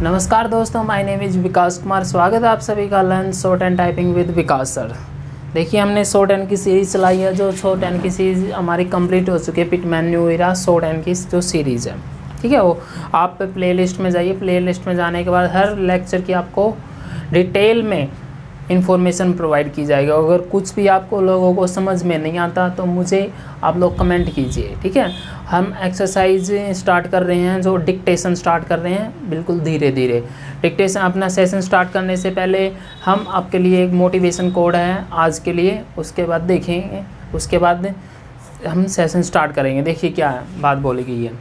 नमस्कार दोस्तों, my name is विकास कुमार। स्वागत है आप सभी का learn short and typing with Vikas sir. देखिए, हमने शॉर्ट एंड की सीरीज़ चलाई है। जो शॉर्ट एंड की सीरीज़ हमारी कंप्लीट हो चुकी है। Pitman new era short and की जो सीरीज़ है, ठीक है, वो आप प्लेलिस्ट में जाइए। प्लेलिस्ट में जाने के बाद हर लेक्चर की आपको डिटेल में इन्फॉर्मेशन प्रोवाइड की जाएगी। अगर कुछ भी आपको लोगों को समझ में नहीं आता तो मुझे आप लोग कमेंट कीजिए, ठीक है। हम एक्सरसाइज स्टार्ट कर रहे हैं, जो डिक्टेशन स्टार्ट कर रहे हैं बिल्कुल धीरे धीरे। डिक्टेशन अपना सेशन स्टार्ट करने से पहले हम आपके लिए एक मोटिवेशन कोड है आज के लिए, उसके बाद देखेंगे। उसके बाद हम सेशन स्टार्ट करेंगे। देखिए क्या बात बोली गई है।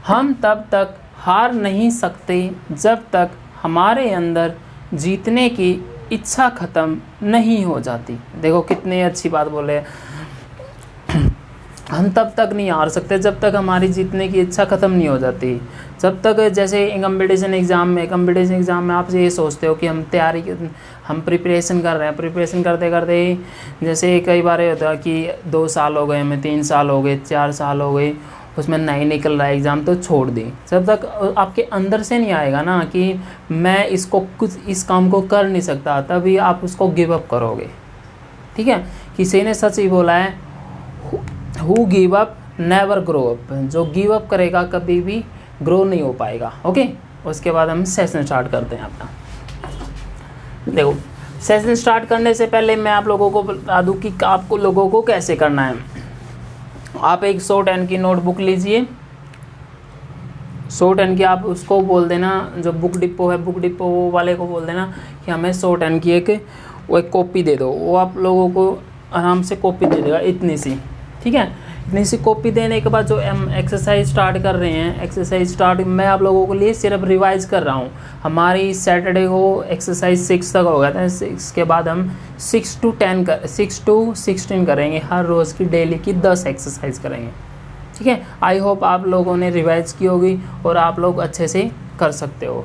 हम तब तक हार नहीं सकते जब तक हमारे अंदर जीतने की इच्छा ख़त्म नहीं हो जाती। देखो कितनी अच्छी बात बोले। हम तब तक नहीं हार सकते जब तक हमारी जीतने की इच्छा ख़त्म नहीं हो जाती। जब तक जैसे कंपटीशन एग्ज़ाम में आप ये सोचते हो कि हम प्रिपरेशन कर रहे हैं। प्रिपरेशन करते करते जैसे कई बार होता है कि 2 साल हो गए, हमें 3 साल हो गए, 4 साल हो गए, उसमें नहीं निकल रहा है एग्ज़ाम, तो छोड़ दें। जब तक आपके अंदर से नहीं आएगा ना कि मैं इस काम को कर नहीं सकता, तभी आप उसको गिव अप करोगे, ठीक है। किसी ने सच ही बोला है, who give up never grow up. जो गिव अप करेगा कभी भी ग्रो नहीं हो पाएगा। ओके, उसके बाद हम सेशन स्टार्ट करते हैं अपना। देखो, सेशन स्टार्ट करने से पहले मैं आप लोगों को बता दूं कि आपको लोगों को कैसे करना है। आप एक शॉर्ट एंड की नोटबुक लीजिए। शॉर्ट एंड की आप उसको बोल देना, जो बुक डिपो है, बुक डिपो वाले को बोल देना कि हमें शॉर्ट एंड की एक कॉपी दे दो। वो आप लोगों को आराम से कॉपी दे देगा, इतनी सी, ठीक है। इतनी सी कॉपी देने के बाद जो हम एक्सरसाइज स्टार्ट कर रहे हैं, एक्सरसाइज स्टार्ट मैं आप लोगों के लिए सिर्फ रिवाइज कर रहा हूँ। हमारी सैटरडे को एक्सरसाइज 6 तक हो गया था। 6 के बाद हम 6 to 16 करेंगे। हर रोज़ की डेली की 10 एक्सरसाइज करेंगे, ठीक है। आई होप आप लोगों ने रिवाइज की होगी और आप लोग अच्छे से कर सकते हो,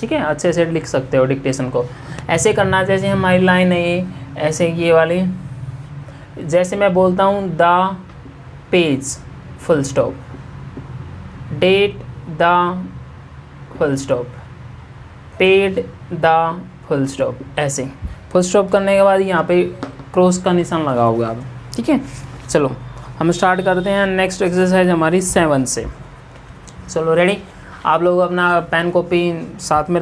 ठीक है। अच्छे से लिख सकते हो डिक्टेशन को। ऐसे करना जैसे हमारी लाइन है ये, ऐसे ये वाली, जैसे मैं बोलता हूँ the page full stop, date the full stop, paid the full stop. ऐसे फुल स्टॉप करने के बाद यहाँ पे क्रॉस का निशान लगा होगा अब, ठीक है। चलो हम स्टार्ट करते हैं। नेक्स्ट एक्सरसाइज हमारी 7 से। चलो रेडी। आप लोग अपना पेन कॉपी साथ में,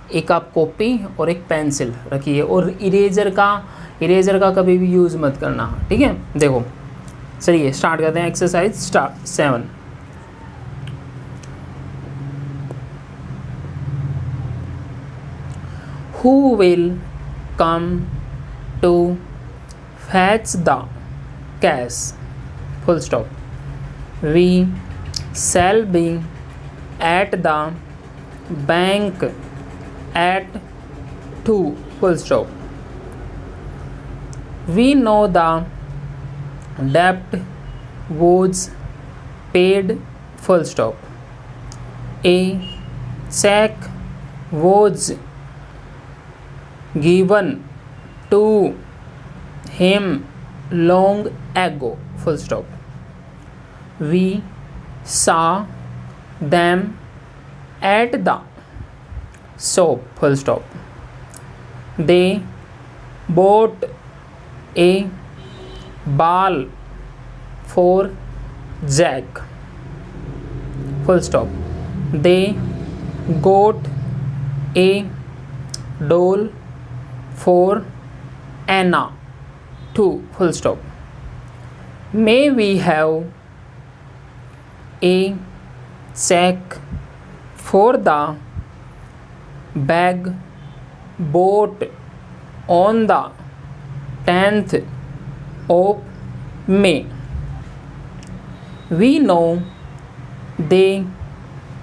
एक आप कॉपी और एक पेंसिल रखिए। और इरेजर का कभी भी यूज़ मत करना, ठीक है। देखो चलिए स्टार्ट करते हैं। Exercise 7। Who will come to fetch the cash? Full stop. We shall be at the bank at 2. Full stop. We know the debt was paid. Full stop. A check was given to him long ago. Full stop. We saw them at the shop. Full stop. They bought a ball for Jack. Full stop. They got a doll for Anna too. Full stop. May we have a check for the bag bought on the 10th of May. We know they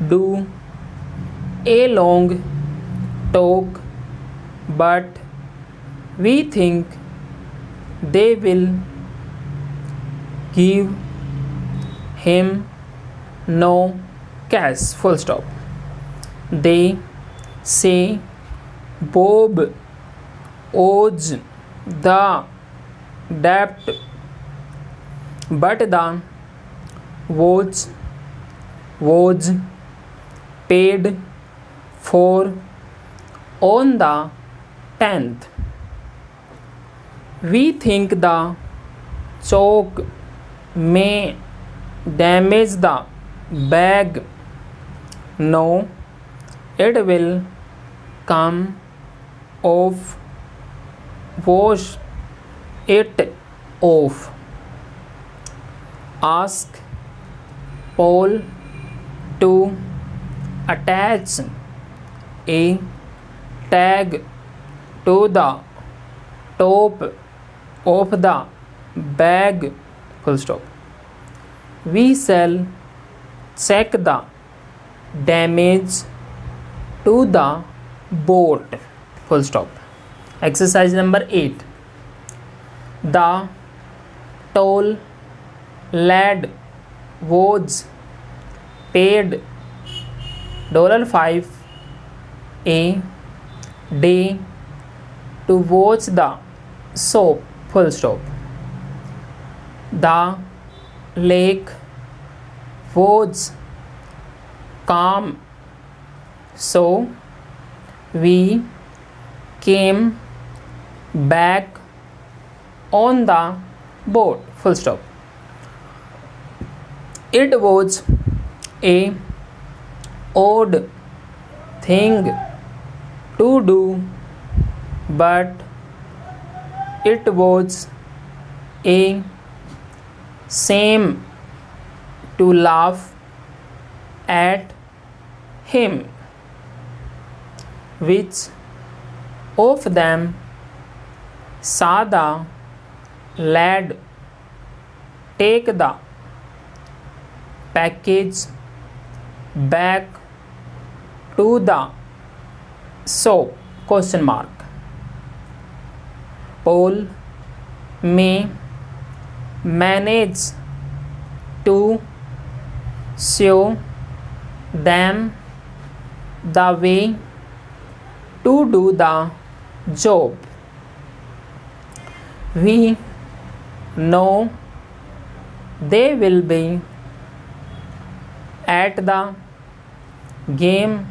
do a long talk, but we think they will give him no cash. Full stop. They say Bob owes the debt, but the watch was paid for on the 10th. We think the chalk may damage the bag. No, it will come off. Wash it off. Ask Paul to attach a tag to the top of the bag. Full stop. We shall check the damage to the boat. Full stop. Exercise number 8. The tall lad was paid $5 a day to watch the soap. Full stop. The lake was calm, so we came back on the boat. Full stop. It was a odd thing to do, but it was a shame to laugh at him. Which of them saw the lad take the package back to the soap? Question mark. Paul may manage to show them the way to do the job. We know they will be at the game,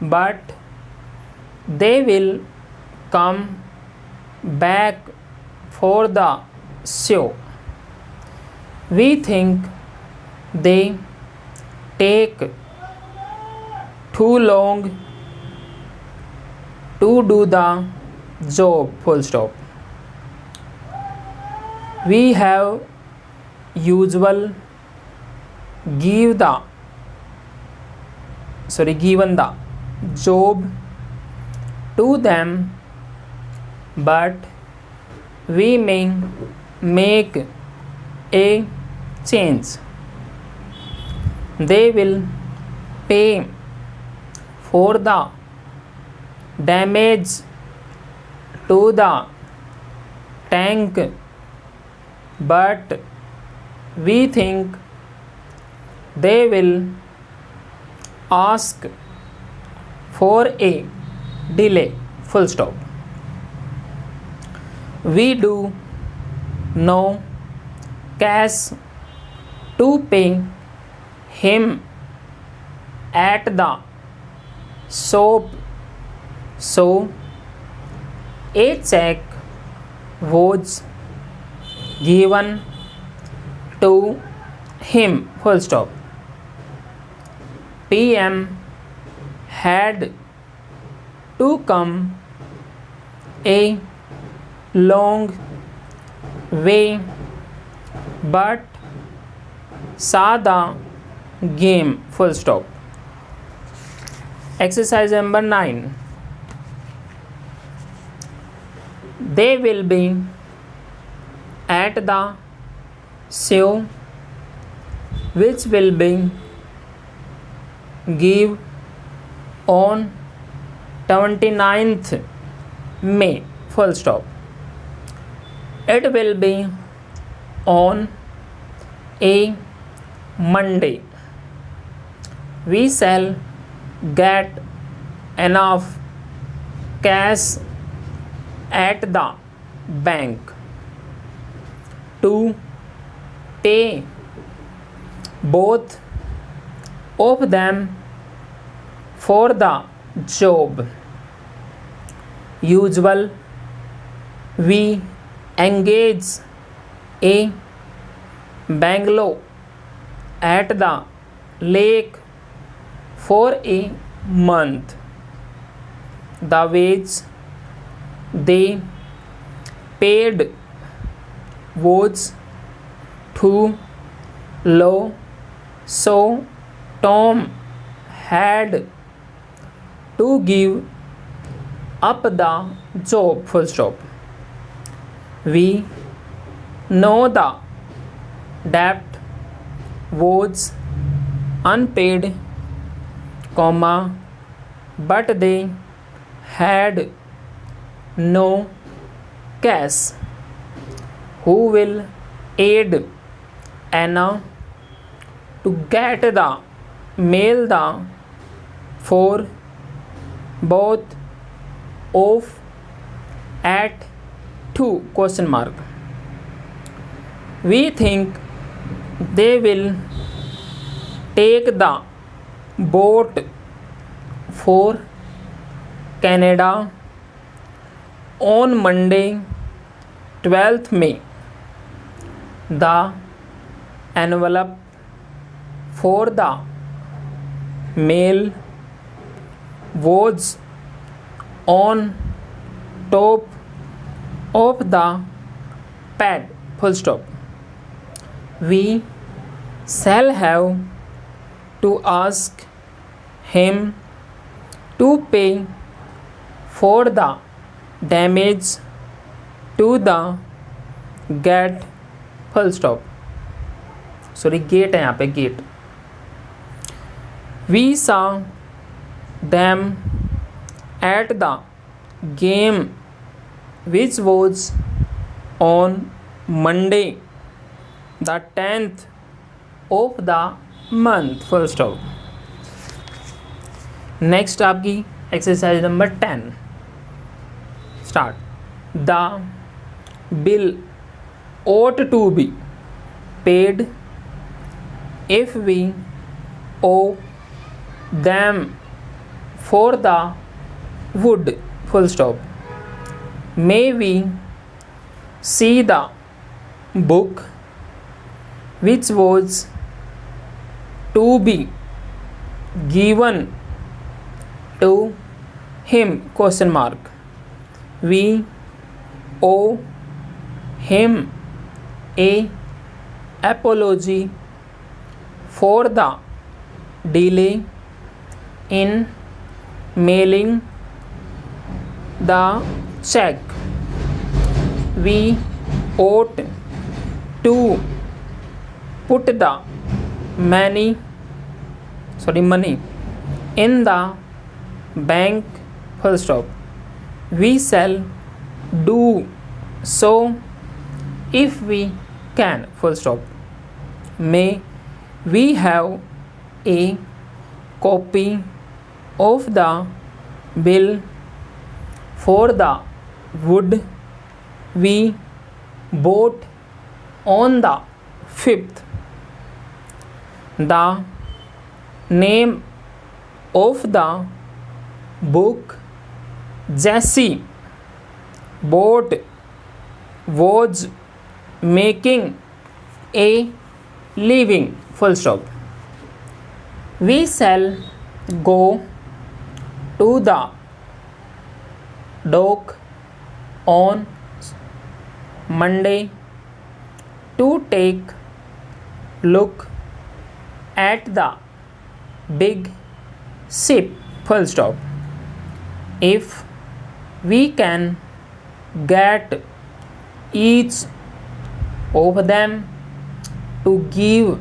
but they will come back for the show. We think they take too long to do the job. Full stop. We have given the job to them, but we may make a change. They will pay for the damage to the tank, but we think they will ask for a delay. Full stop. We do no cash to pay him at the shop, so a check was given to him. Full stop. PM had to come a long way, but saw the game. Full stop. Exercise number 9. They will be at the show, which will be give on 29th May. Full stop. It will be on a Monday. We shall get enough cash at the bank to pay both of them for the job. Usual, we engage a bungalow at the lake for a month. The wage they paid was too low, so Tom had to give up the job. Full stop. We know the debt was unpaid, comma, but they had no cash. Who will aid Anna to get the mail for both of at 2 question mark. We think they will take the boat for Canada on Monday 12th May. The envelope for the mail was on top of the pad. Full stop. We shall have to ask him to pay for the damage to the gate. Full stop. Sorry gate है यहाँ पे gate. We saw them at the game which was on Monday the 10th of the month. Full stop. Next आपकी exercise number 10 start. The bill ought to be paid if we owe them for the wood. Full stop. May we see the book which was to be given to him? Question mark. We owe him a apology for the delay in mailing the check. We ought to put the money in the bank. Full stop. We shall do so if we can. Full stop. May we have a copy of the bill for the wood we bought on the 5th. The name of the book Jesse bought was making a living. Full stop. We shall go to the dock on Monday to take look at the big ship. Full stop. If we can get each of them to give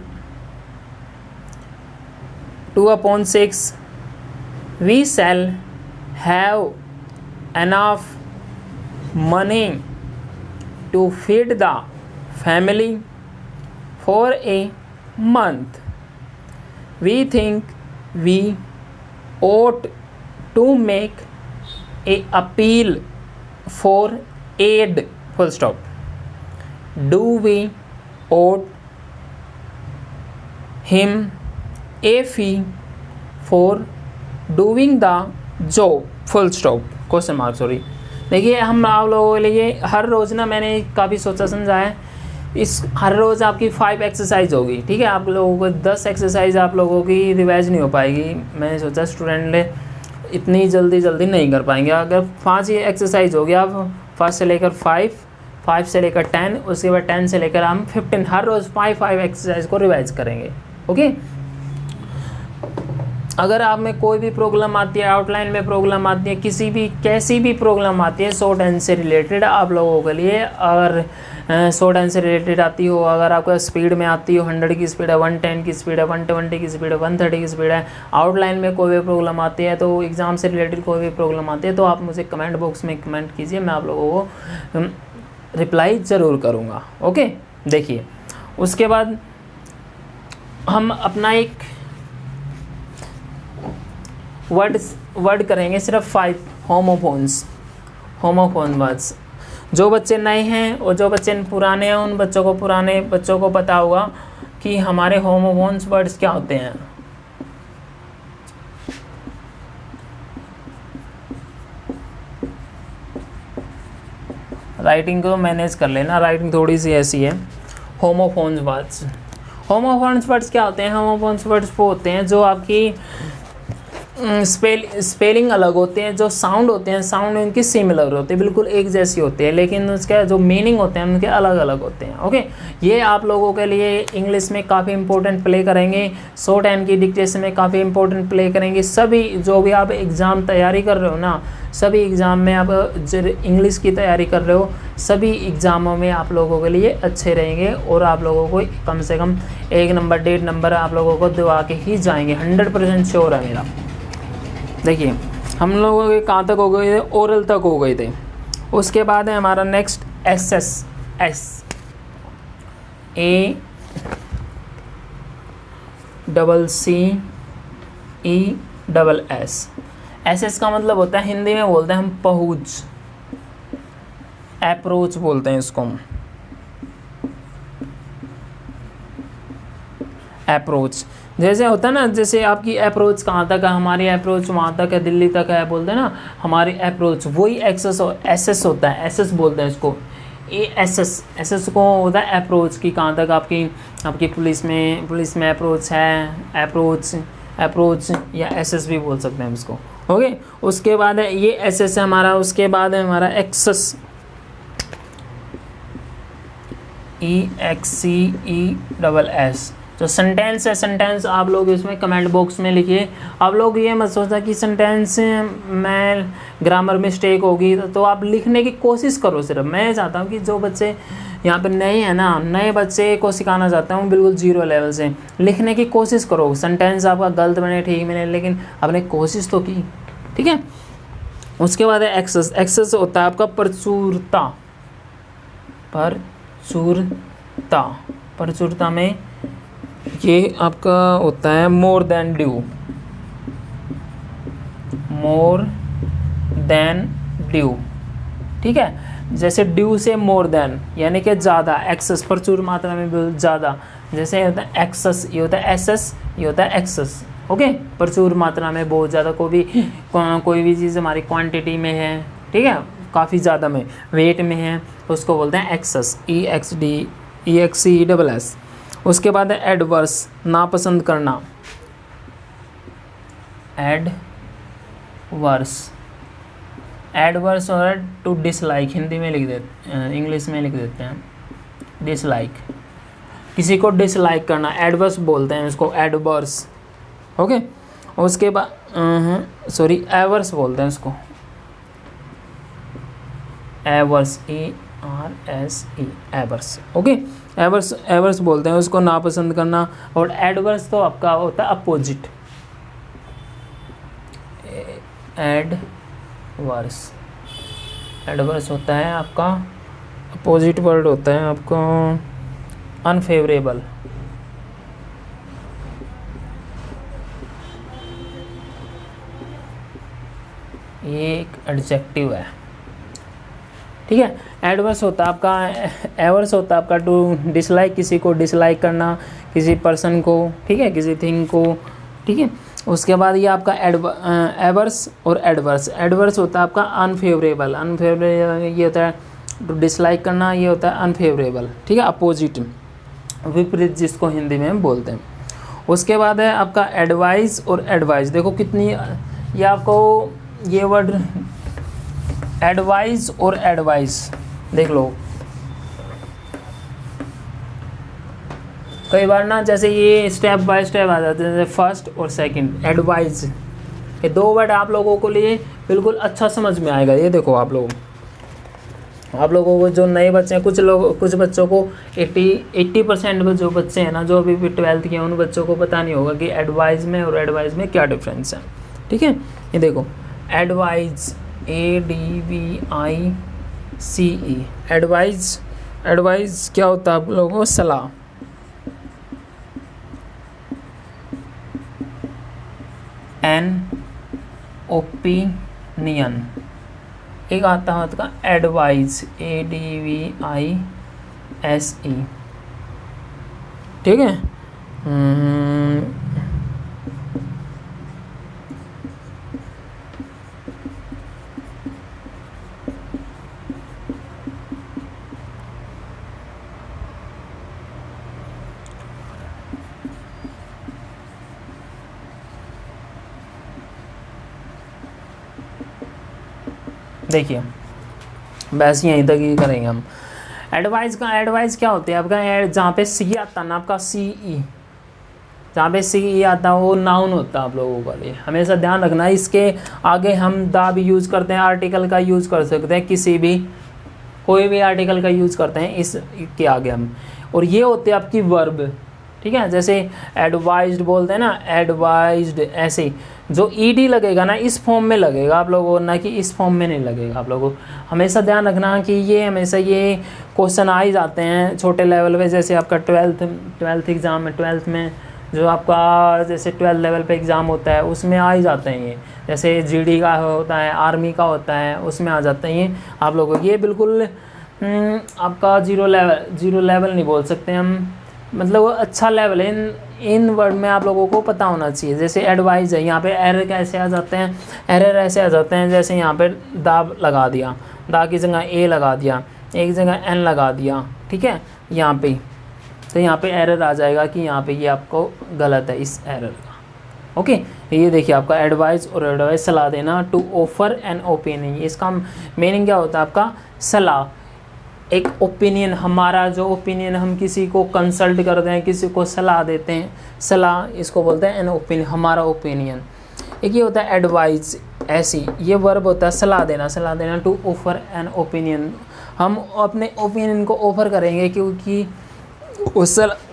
2/6, we shall have enough money to feed the family for a month. We think we ought to make a appeal for aid. Full stop. Do we ought him A for doing the job full stop question mark sorry. देखिए हम आप लोगों के लिए हर रोज़ ना मैंने काफ़ी सोचा समझा है, इस हर रोज़ आपकी 5 एक्सरसाइज होगी, ठीक है। आप लोगों को 10 एक्सरसाइज आप लोगों की रिवाइज नहीं हो पाएगी। मैंने सोचा स्टूडेंट इतनी जल्दी नहीं कर पाएंगे। अगर 5 ही एक्सरसाइज होगी, आप 1 से लेकर 5 से लेकर 10, उसके बाद 10 से लेकर हम 15, हर रोज़ 5 एक्सरसाइज को रिवाइज करेंगे, ओके। अगर आप में कोई भी प्रॉब्लम आती है, आउटलाइन में प्रॉब्लम आती है, कैसी भी प्रॉब्लम आती है शॉर्ट हैंड से रिलेटेड आप लोगों के लिए, अगर शॉर्ट हैंड से रिलेटेड आती हो, अगर आपका स्पीड में आती हो 100 की स्पीड है, 110 की स्पीड है, 120 की स्पीड है, 130 की स्पीड है, आउटलाइन में कोई भी प्रॉब्लम आती है, तो एग्ज़ाम से रिलेटेड कोई भी प्रॉब्लम आती है, तो आप मुझे कमेंट बॉक्स में कमेंट कीजिए, मैं आप लोगों को रिप्लाई ज़रूर करूँगा, ओके। देखिए उसके बाद हम अपना एक वर्ड करेंगे सिर्फ 5 होमोफोन्स वर्ड्स। जो बच्चे नए हैं और जो बच्चे पुराने हैं, उन पुराने बच्चों को पता होगा कि हमारे होमोफोन्स वर्ड्स क्या होते हैं। राइटिंग को मैनेज कर लेना, राइटिंग थोड़ी सी ऐसी है। होमोफोन्स वर्ड्स क्या होते हैं? होमोफोन्स वर्ड्स वो होते हैं जो आपकी स्पेलिंग अलग होते हैं, जो साउंड होते हैं साउंड उनकी सिमिलर होते हैं, बिल्कुल एक जैसी होती है, लेकिन उसका जो मीनिंग होते हैं उनके अलग अलग होते हैं, ओके। ये आप लोगों के लिए इंग्लिश में काफ़ी इंपॉर्टेंट प्ले करेंगे, शॉर्ट हैंड की डिक्टेशन में काफ़ी इंपॉर्टेंट प्ले करेंगे। सभी जो भी आप एग्ज़ाम तैयारी कर रहे हो ना, सभी एग्ज़ाम में आप इंग्लिश की तैयारी कर रहे हो, सभी एग्ज़ामों में आप लोगों के लिए अच्छे रहेंगे और आप लोगों को कम से कम 1 नंबर 1.5 नंबर आप लोगों को दिवा के ही जाएंगे, 100% श्योर है मेरा। देखिए हम लोगों के कहाँ तक हो गए थे? ओरल तक हो गए थे। उसके बाद है हमारा next S A double C E double S का मतलब होता है, हिंदी में बोलते हैं हम पहुँच, अप्रोच बोलते हैं इसको हम, अप्रोच। जैसे होता है ना, जैसे आपकी अप्रोच कहाँ तक है, हमारी अप्रोच वहाँ तक है, दिल्ली तक है, बोलते हैं ना हमारी अप्रोच, वही एस होता है, एस बोलते हैं इसको। एस को होता है अप्रोच की कहाँ तक आपकी पुलिस में अप्रोच है, अप्रोच या एस भी बोल सकते हैं इसको, ओके। उसके बाद है ये एस है हमारा, उसके बाद है हमारा एक्सेस, EXCE जो सेंटेंस है, सेंटेंस आप लोग इसमें कमेंट बॉक्स में लिखिए। आप लोग ये मत सोचना कि सेंटेंस में ग्रामर मिस्टेक होगी, तो आप लिखने की कोशिश करो। सिर्फ मैं चाहता हूँ कि जो बच्चे यहाँ पे नए हैं ना, नए बच्चे को सिखाना चाहता हूँ बिल्कुल 0 लेवल से, लिखने की कोशिश करो। सेंटेंस आपका गलत बने ठीक बने, लेकिन आपने कोशिश तो की, ठीक है। उसके बाद है एक्सेस होता है आपका प्रचुरता में ये आपका होता है मोर देन ड्यू, ठीक है। जैसे ड्यू से मोर देन यानी कि ज़्यादा, एक्सेस प्रचुर मात्रा में बहुत ज़्यादा, जैसे होता है एक्सेस, ये होता है एसएस, ये होता है एक्सेस, ओके। प्रचुर मात्रा में बहुत ज़्यादा, कोई भी चीज़ हमारी क्वांटिटी में है, ठीक है, काफ़ी ज़्यादा में वेट में है, उसको बोलते हैं एक्सेस, EXCE उसके बाद है एडवर्स, नापसंद करना, एडवर्स और टू डिसलाइक, हिंदी में लिख देते, इंग्लिश में लिख देते हैं डिसलाइक, किसी को डिसलाइक करना, एडवर्स बोलते हैं इसको, एडवर्स, ओके। उसके बाद एवर्स बोलते हैं इसको, averse, ERSE, averse, okay. Averse बोलते हैं उसको, नापसंद करना। और एडवर्स तो आपका होता है अपोजिट, एडवर्स होता है आपका अपोजिट वर्ड होता है आपका अनफेवरेबल, ये एक एडजेक्टिव है, ठीक है। एडवर्स होता है आपका, एवर्स होता है आपका टू डिसलाइक, किसी को डिसलाइक करना, किसी पर्सन को, ठीक है, किसी थिंग को ठीक है। उसके बाद ये आपका एवर्स और एडवर्स। एडवर्स होता है आपका अनफेवरेबल, ये होता है तो डिसलाइक करना, ये होता है अनफेवरेबल, ठीक है, अपोजिट, विपरीत जिसको हिंदी में हम बोलते हैं। उसके बाद है आपका एडवाइस और एडवाइस। देखो कितनी ये आपको ये वर्ड एडवाइस और एडवाइस देख लो। कई बार ना जैसे ये स्टेप बाय स्टेप आ जाते हैं, जैसे फर्स्ट और सेकंड एडवाइस, ये दो वर्ड आप लोगों को लिए बिल्कुल अच्छा समझ में आएगा। ये देखो आप लोगों को जो नए बच्चे हैं, कुछ बच्चों को 80% जो बच्चे हैं ना, जो अभी 12th के हैं, उन बच्चों को पता नहीं होगा कि एडवाइस में और एडवाइस में क्या डिफरेंस है, ठीक है। ये देखो एडवाइस, ADVICE, एडवाइस क्या होता है आप लोगों को? सलाह। An opinion. एक आता है उसका एडवाइस, ADVISE, ठीक है। देखिए बस यहीं तक ही करेंगे हम। एडवाइस क्या होती है आपका? जहाँ पे सी आता है ना आपका, CE, जहाँ पे CE आता है वो नाउन होता है आप लोगों के लिए, हमेशा ध्यान रखना। इसके आगे हम दा भी यूज़ करते हैं, आर्टिकल का यूज़ कर सकते हैं, कोई भी आर्टिकल का यूज़ करते हैं इसके आगे हम। और ये होते हैं आपकी वर्ब, ठीक है। जैसे एडवाइज्ड बोलते हैं ना, एडवाइज्ड, ऐसे जो ED लगेगा ना इस फॉर्म में लगेगा आप लोगों को, ना कि इस फॉर्म में नहीं लगेगा आप लोगों को। हमेशा ध्यान रखना कि ये हमेशा ये क्वेश्चन आ ही जाते हैं छोटे लेवल पे। जैसे आपका 12th एग्ज़ाम में, 12th में जो आपका जैसे 12th लेवल पे एग्ज़ाम होता है उसमें आ ही जाते हैं ये। जैसे GD का होता है, आर्मी का होता है, उसमें आ जाते हैं ये आप लोगों को। ये बिल्कुल आपका जीरो लेवल नहीं बोल सकते हम, मतलब अच्छा लेवल है। इन वर्ड में आप लोगों को पता होना चाहिए। जैसे एडवाइस है, यहाँ पे एरर कैसे आ जाते हैं? एरर ऐसे आ जाते हैं, जैसे यहाँ पे दा लगा दिया, दा की जगह A लगा दिया, एक जगह N लगा दिया, ठीक है, यहाँ पे, तो यहाँ पे एरर आ जाएगा कि यहाँ पे ये आपको गलत है इस एरर का, ओके। ये देखिए आपका एडवाइस और एडवाइस, सलाह देना, टू ऑफर एन ओपिनियन। इसका मीनिंग क्या होता है आपका? सलाह, एक ओपिनियन, हमारा जो ओपिनियन, हम किसी को कंसल्ट करते हैं, किसी को सलाह देते हैं, सलाह इसको बोलते हैं एन ओपिनियन, हमारा ओपिनियन। एक ये होता है एडवाइस, ऐसी ये वर्ब होता है सलाह देना, टू ऑफर एन ओपिनियन। हम अपने ओपिनियन को ऑफर करेंगे, क्योंकि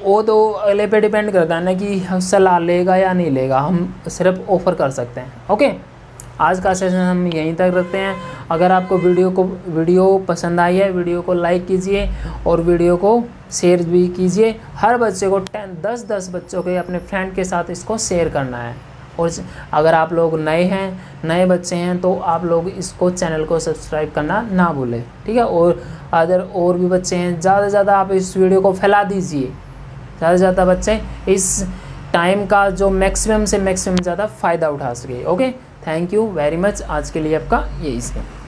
वो तो अगले पे डिपेंड करता है ना कि सलाह लेगा या नहीं लेगा, हम सिर्फ ऑफर कर सकते हैं, ओके। आज का सेशन हम यहीं तक रखते हैं। अगर आपको वीडियो पसंद आई है, वीडियो को लाइक कीजिए और वीडियो को शेयर भी कीजिए। हर बच्चे को 10 बच्चों के अपने फ्रेंड के साथ इसको शेयर करना है। और अगर आप लोग नए बच्चे हैं तो आप लोग इसको चैनल को सब्सक्राइब करना ना भूलें, ठीक है। और अगर और भी बच्चे हैं, ज़्यादा से ज़्यादा आप इस वीडियो को फैला दीजिए, ज़्यादा से ज़्यादा बच्चे इस टाइम का जो मैक्सिमम से मैक्सिमम ज़्यादा फ़ायदा उठा सके, okay. Thank you very much. आज के लिए आपका यही है।